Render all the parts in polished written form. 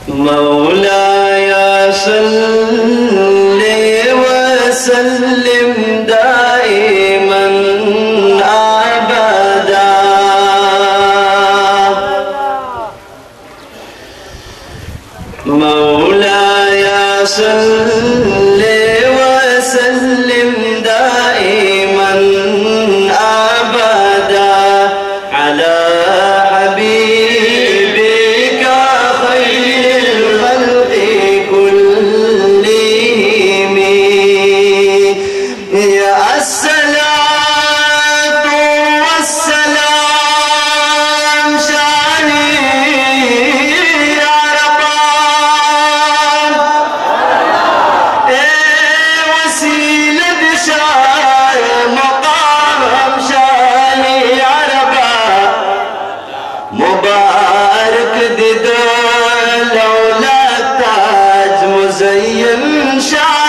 مولاي صل وسلم دائما أبدا مولاي صل وسلم دائما أبدا على حبيبك خير الخلق كلهم يا الصلاة والسلام شاني يا ربان وسيلة شان مقام شاني يا ربان مبارك ددول أولاد تاج مزين شاه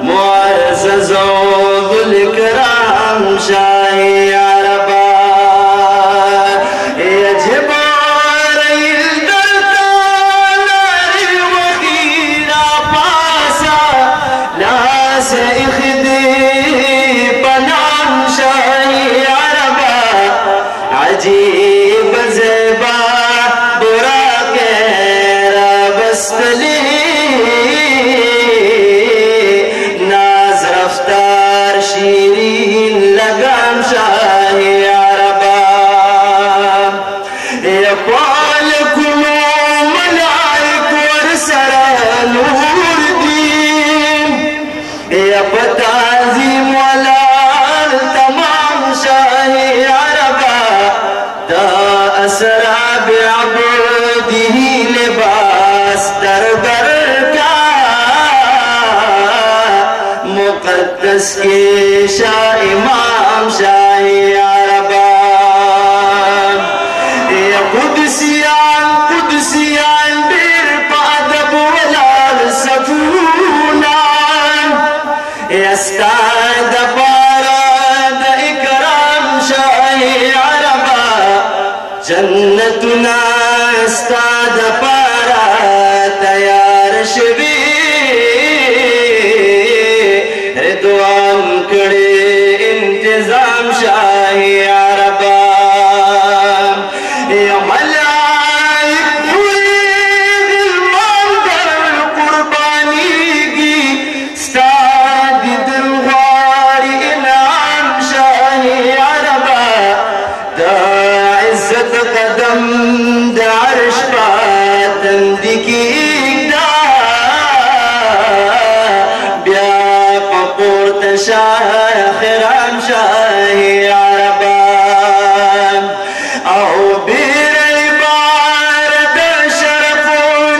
معزز ذو الكرام شاهي يا ربان يا جبريل دلتاني وخيرا باسا لا سيخدي بنام شاهي يا ربان عجيب زبا براك ربستلي ناز رفتار شيرين لقام شاهي يا ربان يقالكم ملائك ورسل نور الدين يا فتعظيم ولا تمام شاهي يا ربان دا أسرى بعبده لباس دربر کا مقدس کے شاہ امام شاہی یا ربان یا قدسیان بیر پادب ولال سفونان یا استاد پارا دا اکرام شاہی یا ربان جنتنا استاد پارا تیار شوی رضوان کڑے انتظام شاہی یا ربان یا ملائک پوری دلمان در قربانی کی ستاد دلواری انعام شاہی یا ربان دا عزت قدم دا عرش پاتن دکی دا بیا پپورت شاہ خرام شاہی یا ربان او بیر عبارت شرف و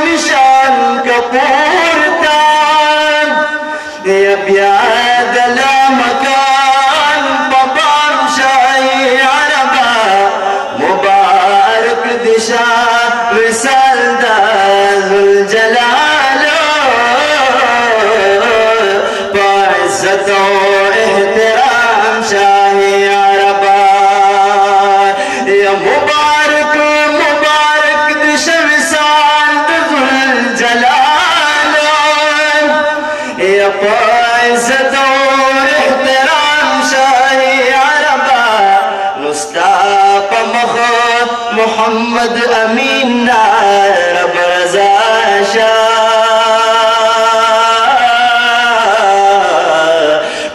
نشان کپورتان یا بیا دلا مکان پپام شاہی یا ربان مبارک دشا وصال دا ذوالجلال بعزت و احترام شاہی یا ربان یا مبارک دشا وصال دا ذوالجلال یا بعزت و احترام شاہی یا ربان نستاق مخد محمد امین رب رضا شاہ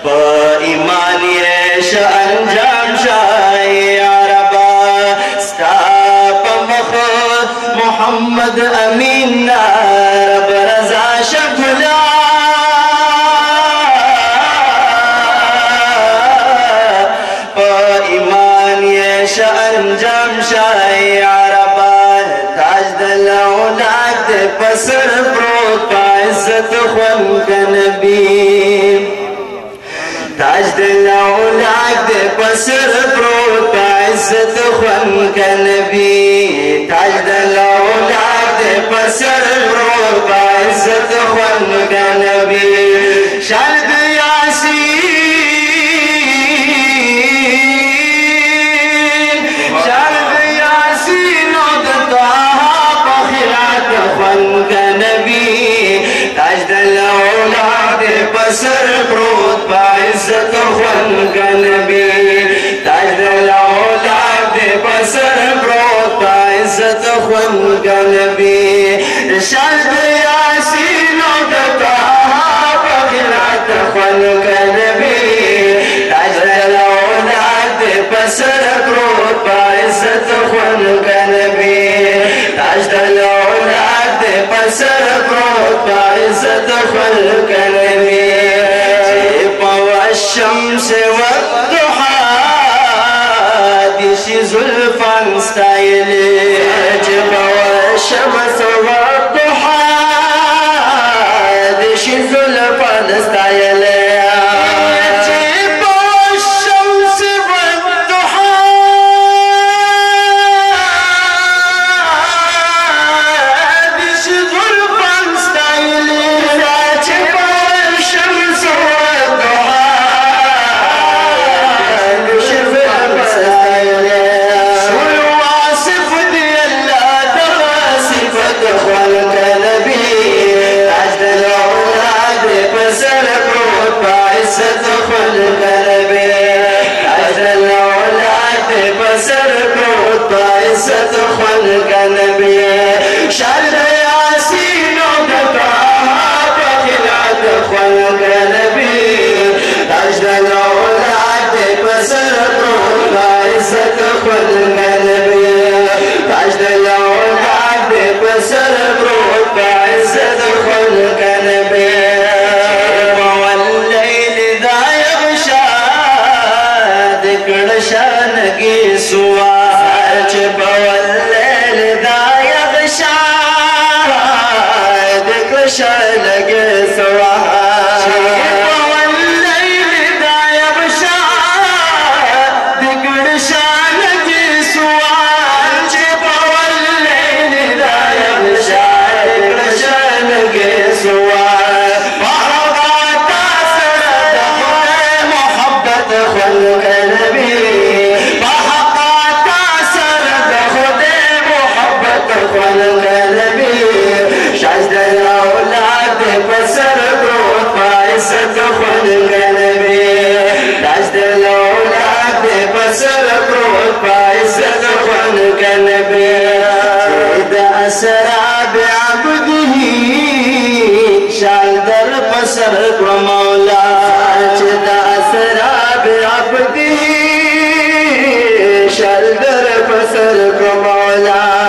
با ایمان ریش انجام شاہ یا ربان ستاق مخد محمد امین رب رضا شاہ ایمان یہ انجام شاہی یا ربان تاج دل اولاد دے پسر پروت عزت خون کا نبی تاج دل اولاد دے پسر پروت عزت خون کا نبی تاج دل اولاد دے پسر پروت عزت خون کا نبی شرد یاسین شرد یاسین و دتا پسر پروت پا عزت خوند کا نبی تاج دل اولاد دے پسر پروت پا عزت خوند کا نبی شاد یاسینو دکا بخیرات خوند کا نبی تاج دل اولاد دے پسر پروت پا عزت خوند کا نبی تاج دل اولاد دے پسر پروت پا عزت خوند کا نبی الشمس والضحى دشي زلفان ستايلي عجب والشمس والضحى دشي زلفان ستايلي عجب والشمس والضحى دشي زلفان ستايلي عجب والشمس والضحى عزت خلق نبی اجل اولاد بسر پروت عزت خلق نبی شرد یاسینو دکا بخلعت خلق نبی اجل اولاد بسر پروت عزت خلق نبی اجل اولاد بسر پروت عزت خلق نبی شانگی سوار چپ واللیل دا یغشا دکل شانگی سوار چپ واللیل دا یغشا دکل شانگی سوار چپ واللیل دا یغشا دکل شانگی سوار محبت سرد محبت خلق نبی خلق نبی شاید اولاد پسر پروت عزت خلق نبی شاید اولاد پسر پروت عزت خلق نبی سید اسراب عبده شاید پسر کو مولا سید اسراب عبده شاید پسر کو مولا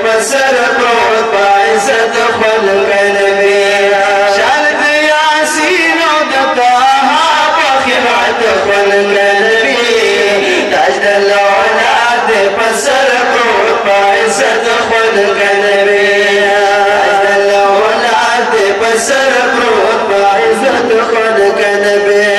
پسر پروت عزت خلق نبی شرد یاسینو دکا بخیرات خلق نبی تاج دل اولاد پسر پروت عزت خلق نبی تاج دل اولاد پسر پروت عزت خلق نبی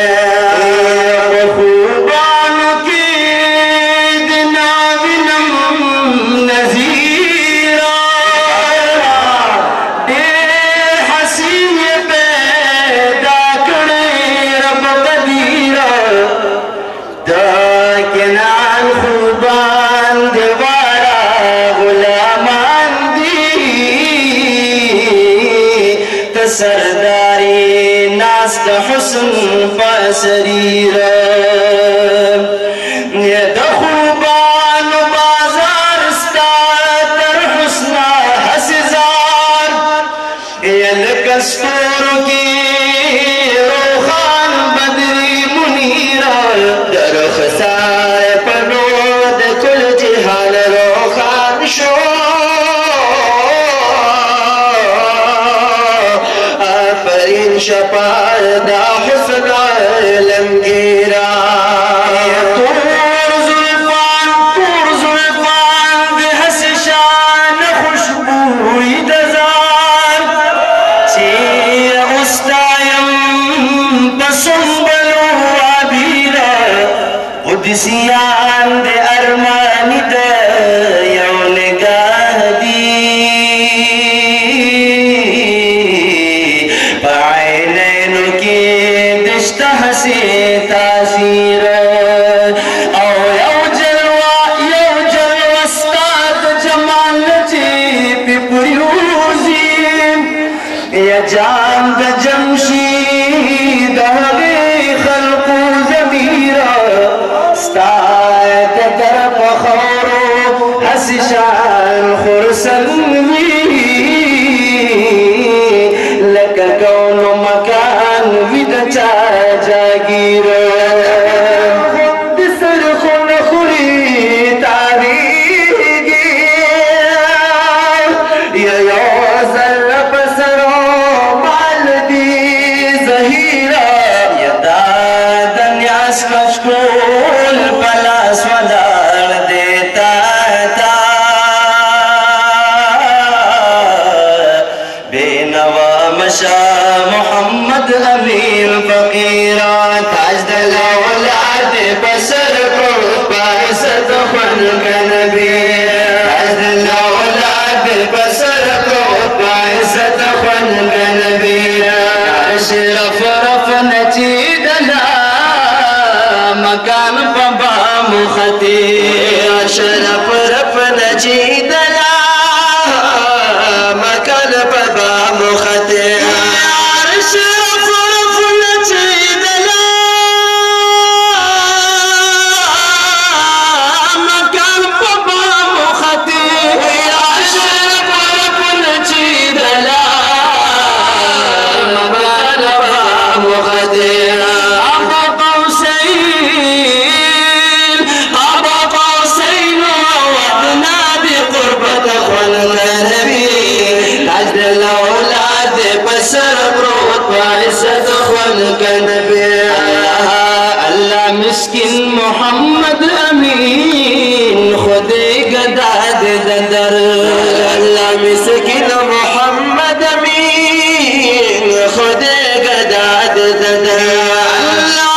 سرداری ناس د حسن فسریر د خوبان بازار ستا تر حسن حسزار یل کستور کی روخان بدری منیر در خسار پنود کل جهان روخان شو شپا دا حسن علم کی سیان دے ارمانی دے یو نگاہ دی پعینینو کی دشتہ سے تاثیر او یو جلوہ استاد جمال چی پی پریوزی یا جان دا جمشید ہری خلق زمیرہ ستایت در پخورو حسی شان خرسن لکا کون مکان وید چا جاگیر خود سر خون خوری تاریگی یا یوزل پسرو مال دی زہیرہ یا دادن یاس کشکول پلاس ودار دیتا تا بینوا مشا محمد امین فقیرہ تاج دل اولاد بسر کو باسط خن کا نبی تاج دل اولاد بسر کو باسط خن کا نبی اشرف رف نچیدنا مکان پبا مختی اشرف رف نچیدنا مکان پبا مختی اشرف رف نچیدنا مکان پبا مختی اشرف رف نچیدنا مکان پبا مختی الاولاد بسر بروت وعزت خون کا نبی اللہ مسکن محمد امین خود گداد ددر اللہ مسکن محمد امین خود گداد ددر اللہ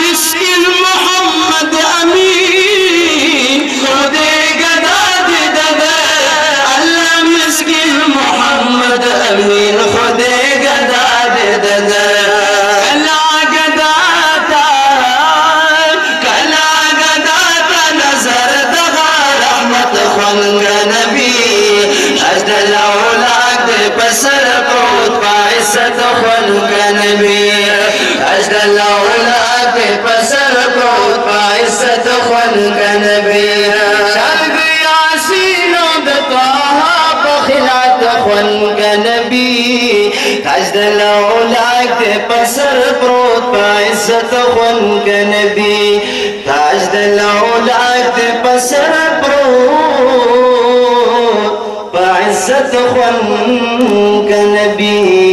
مسکن محمد امین خود گداد ددر اللہ مسکن محمد امین خود گداد ددر کلا گداتا نظر دغا رحمت خون کا نبی اجدل اولاد بسر پروت باعثت خون کا نبی اجدل اولاد بسر پروت باعثت خون کا نبی شرق یاسینو دطاہا بخلات خون کا نبی اجدل اولاد بسر پروت باعثت خون کا نبی اجدل اولاد بسر پروت باعثت خون کا نبی